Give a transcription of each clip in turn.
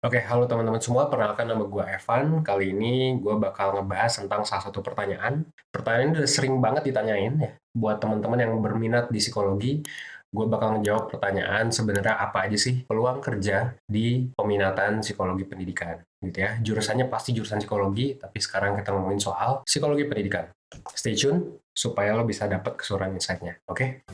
Oke, halo teman-teman semua, perkenalkan nama gue Evan. Kali ini gue bakal ngebahas tentang salah satu pertanyaan. Pertanyaan ini udah sering banget ditanyain ya, buat teman-teman yang berminat di psikologi. Gue bakal ngejawab pertanyaan sebenarnya apa aja sih peluang kerja di peminatan psikologi pendidikan, gitu ya. Jurusannya pasti jurusan psikologi, tapi sekarang kita ngomongin soal psikologi pendidikan. Stay tune supaya lo bisa dapat keseluruhan insight-nya, oke?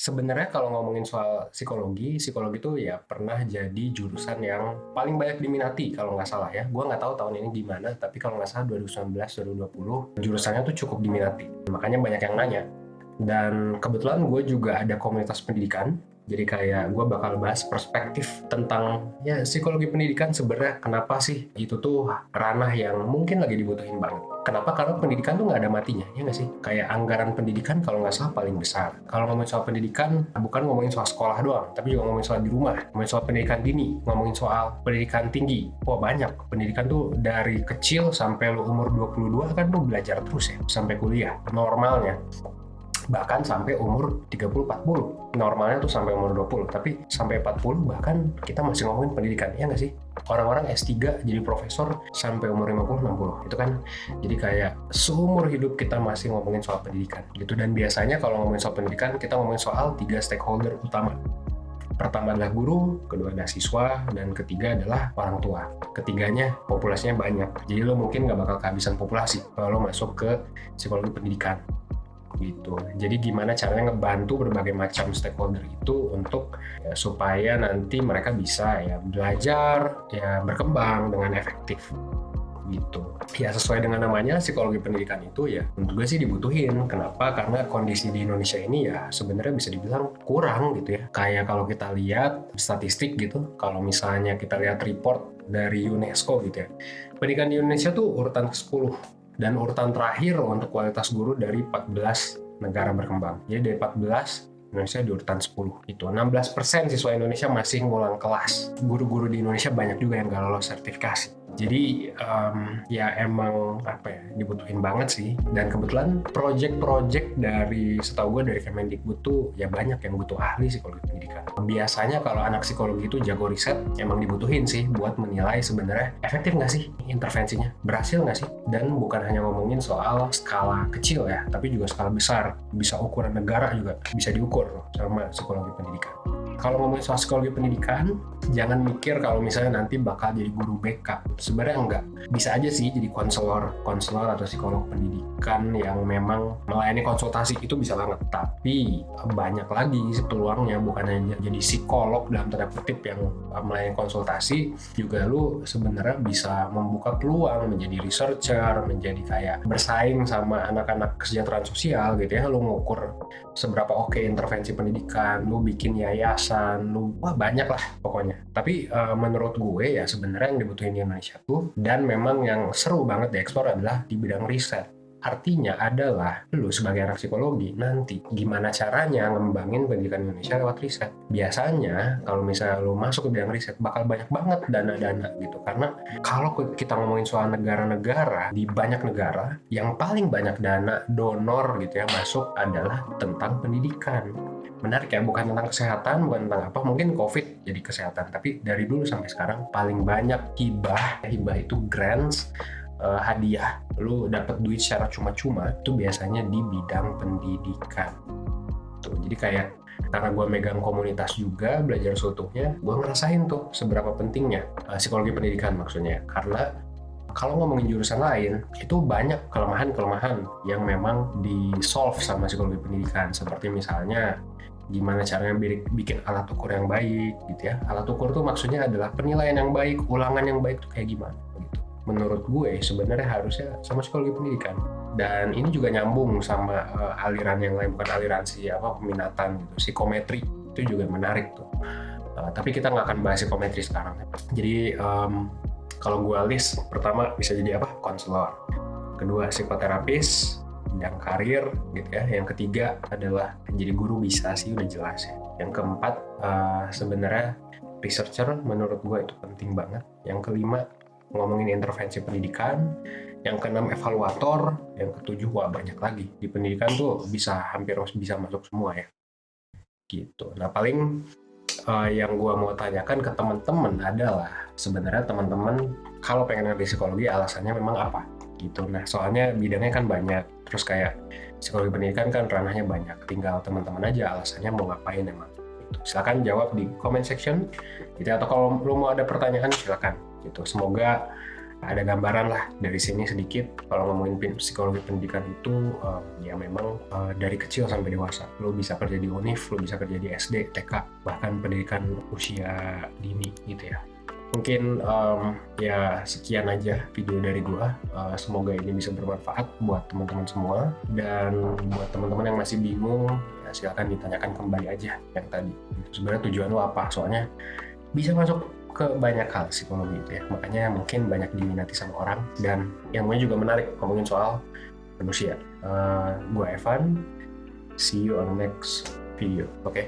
Sebenarnya kalau ngomongin soal psikologi, psikologi itu ya pernah jadi jurusan yang paling banyak diminati kalau nggak salah ya. Gua nggak tahu tahun ini gimana, tapi kalau nggak salah 2019, 2020 jurusannya tuh cukup diminati. Makanya banyak yang nanya. Dan kebetulan gue juga ada komunitas pendidikan, jadi kayak gue bakal bahas perspektif tentang ya psikologi pendidikan sebenarnya kenapa sih itu tuh ranah yang mungkin lagi dibutuhin banget. Kenapa? Karena pendidikan tuh nggak ada matinya, ya nggak sih? Kayak anggaran pendidikan kalau nggak salah paling besar. Kalau ngomongin soal pendidikan, bukan ngomongin soal sekolah doang, tapi juga ngomongin soal di rumah, ngomongin soal pendidikan dini, ngomongin soal pendidikan tinggi. Wah banyak, pendidikan tuh dari kecil sampai lu umur 22 kan lu belajar terus ya, sampai kuliah, normalnya. Bahkan sampai umur 30-40. Normalnya tuh sampai umur 20, tapi sampai 40 bahkan kita masih ngomongin pendidikan, ya nggak sih? Orang-orang S3 jadi profesor sampai umur 50-60. Itu kan jadi kayak seumur hidup kita masih ngomongin soal pendidikan gitu. Dan biasanya kalau ngomongin soal pendidikan, kita ngomongin soal 3 stakeholder utama. Pertama adalah guru, kedua adalah siswa, dan ketiga adalah orang tua. Ketiganya populasinya banyak, jadi lo mungkin nggak bakal kehabisan populasi kalau lo masuk ke psikologi pendidikan gitu. Jadi gimana caranya ngebantu berbagai macam stakeholder itu untuk ya, supaya nanti mereka bisa ya belajar, ya berkembang dengan efektif gitu. Ya sesuai dengan namanya psikologi pendidikan itu ya menurut gue sih dibutuhin. Kenapa? Karena kondisi di Indonesia ini ya sebenarnya bisa dibilang kurang gitu ya. Kayak kalau kita lihat statistik gitu, kalau misalnya kita lihat report dari UNESCO gitu ya, pendidikan di Indonesia tuh urutan ke-10 dan urutan terakhir untuk kualitas guru dari 14 negara berkembang. Jadi dari 14, Indonesia di urutan 10. Itu 16% siswa Indonesia masih ngulang kelas. Guru-guru di Indonesia banyak juga yang nggak lolos sertifikasi. Jadi ya emang apa ya dibutuhin banget sih. Dan kebetulan project-project dari setahu gue dari Kemendikbud tuh ya banyak yang butuh ahli psikologi pendidikan. Biasanya kalau anak psikologi itu jago riset, emang dibutuhin sih buat menilai sebenarnya efektif nggak sih intervensinya, berhasil nggak sih. Dan bukan hanya ngomongin soal skala kecil ya, tapi juga skala besar. Bisa ukuran negara juga bisa diukur sama psikologi pendidikan. Kalau ngomongin soal psikologi pendidikan, jangan mikir kalau misalnya nanti bakal jadi guru BK. Sebenarnya enggak. Bisa aja sih jadi konselor atau psikolog pendidikan yang memang melayani konsultasi, itu bisa banget. Tapi banyak lagi peluangnya, bukan hanya jadi psikolog dalam tanda kutip yang melayani konsultasi, juga lu sebenarnya bisa membuka peluang menjadi researcher, menjadi kayak bersaing sama anak-anak kesejahteraan sosial gitu ya. Lu ngukur seberapa oke intervensi pendidikan, lu bikin yayasan, lu wah banyak lah pokoknya. Tapi menurut gue ya sebenarnya yang dibutuhin di Indonesia tuh dan memang yang seru banget diekspor adalah di bidang riset. Artinya adalah lu sebagai anak psikologi nanti gimana caranya ngembangin pendidikan Indonesia lewat riset. Biasanya kalau misalnya lu masuk ke bidang riset bakal banyak banget dana-dana gitu. Karena kalau kita ngomongin soal negara-negara, di banyak negara yang paling banyak dana donor gitu ya masuk adalah tentang pendidikan. Menarik ya, bukan tentang kesehatan, bukan tentang apa, mungkin COVID jadi kesehatan, tapi dari dulu sampai sekarang paling banyak hibah itu grants, hadiah, lu dapat duit secara cuma-cuma itu biasanya di bidang pendidikan. Tuh, jadi kayak karena gue megang komunitas juga belajar seutuhnya, gue ngerasain tuh seberapa pentingnya psikologi pendidikan maksudnya. Karena kalau ngomongin jurusan lain, itu banyak kelemahan-kelemahan yang memang di-solve sama psikologi pendidikan. Seperti misalnya gimana caranya bikin alat ukur yang baik gitu ya. Alat ukur tuh maksudnya adalah penilaian yang baik, ulangan yang baik tuh kayak gimana gitu. Menurut gue sebenarnya harusnya sama psikologi pendidikan. Dan ini juga nyambung sama aliran yang lain, bukan aliran peminatan gitu. Psikometri itu juga menarik tuh. Tapi kita nggak akan bahas psikometri sekarang. Jadi kalau gue list, pertama bisa jadi apa? Konselor. Kedua psikoterapis, bidang karir gitu ya. Yang ketiga adalah jadi guru bisa sih, udah jelas ya. Yang keempat sebenarnya researcher, menurut gue itu penting banget. Yang kelima ngomongin intervensi pendidikan. Yang keenam evaluator. Yang ketujuh wah banyak lagi di pendidikan tuh, bisa hampir bisa masuk semua ya gitu. Nah paling yang gue mau tanyakan ke teman-teman adalah sebenarnya teman-teman kalau pengen ngambil psikologi alasannya memang apa gitu. Nah soalnya bidangnya kan banyak, terus kayak psikologi pendidikan kan ranahnya banyak, tinggal teman-teman aja alasannya mau ngapain emang gitu. Silakan jawab di comment section gitu, atau kalau lu mau ada pertanyaan silakan gitu. Semoga ada gambaran lah dari sini sedikit. Kalau ngomongin psikologi pendidikan itu ya memang dari kecil sampai dewasa. Lo bisa kerja di UNIF, lo bisa kerja di SD, TK, bahkan pendidikan usia dini gitu ya. Mungkin ya sekian aja video dari gua. Semoga ini bisa bermanfaat buat teman-teman semua, dan buat teman-teman yang masih bingung ya silakan ditanyakan kembali aja yang tadi. Sebenarnya tujuan lo apa? Soalnya bisa masuk ke banyak hal psikologi itu ya, makanya mungkin banyak diminati sama orang, dan ilmunya juga menarik ngomongin soal manusia. Gue Evan, see you on the next video, oke?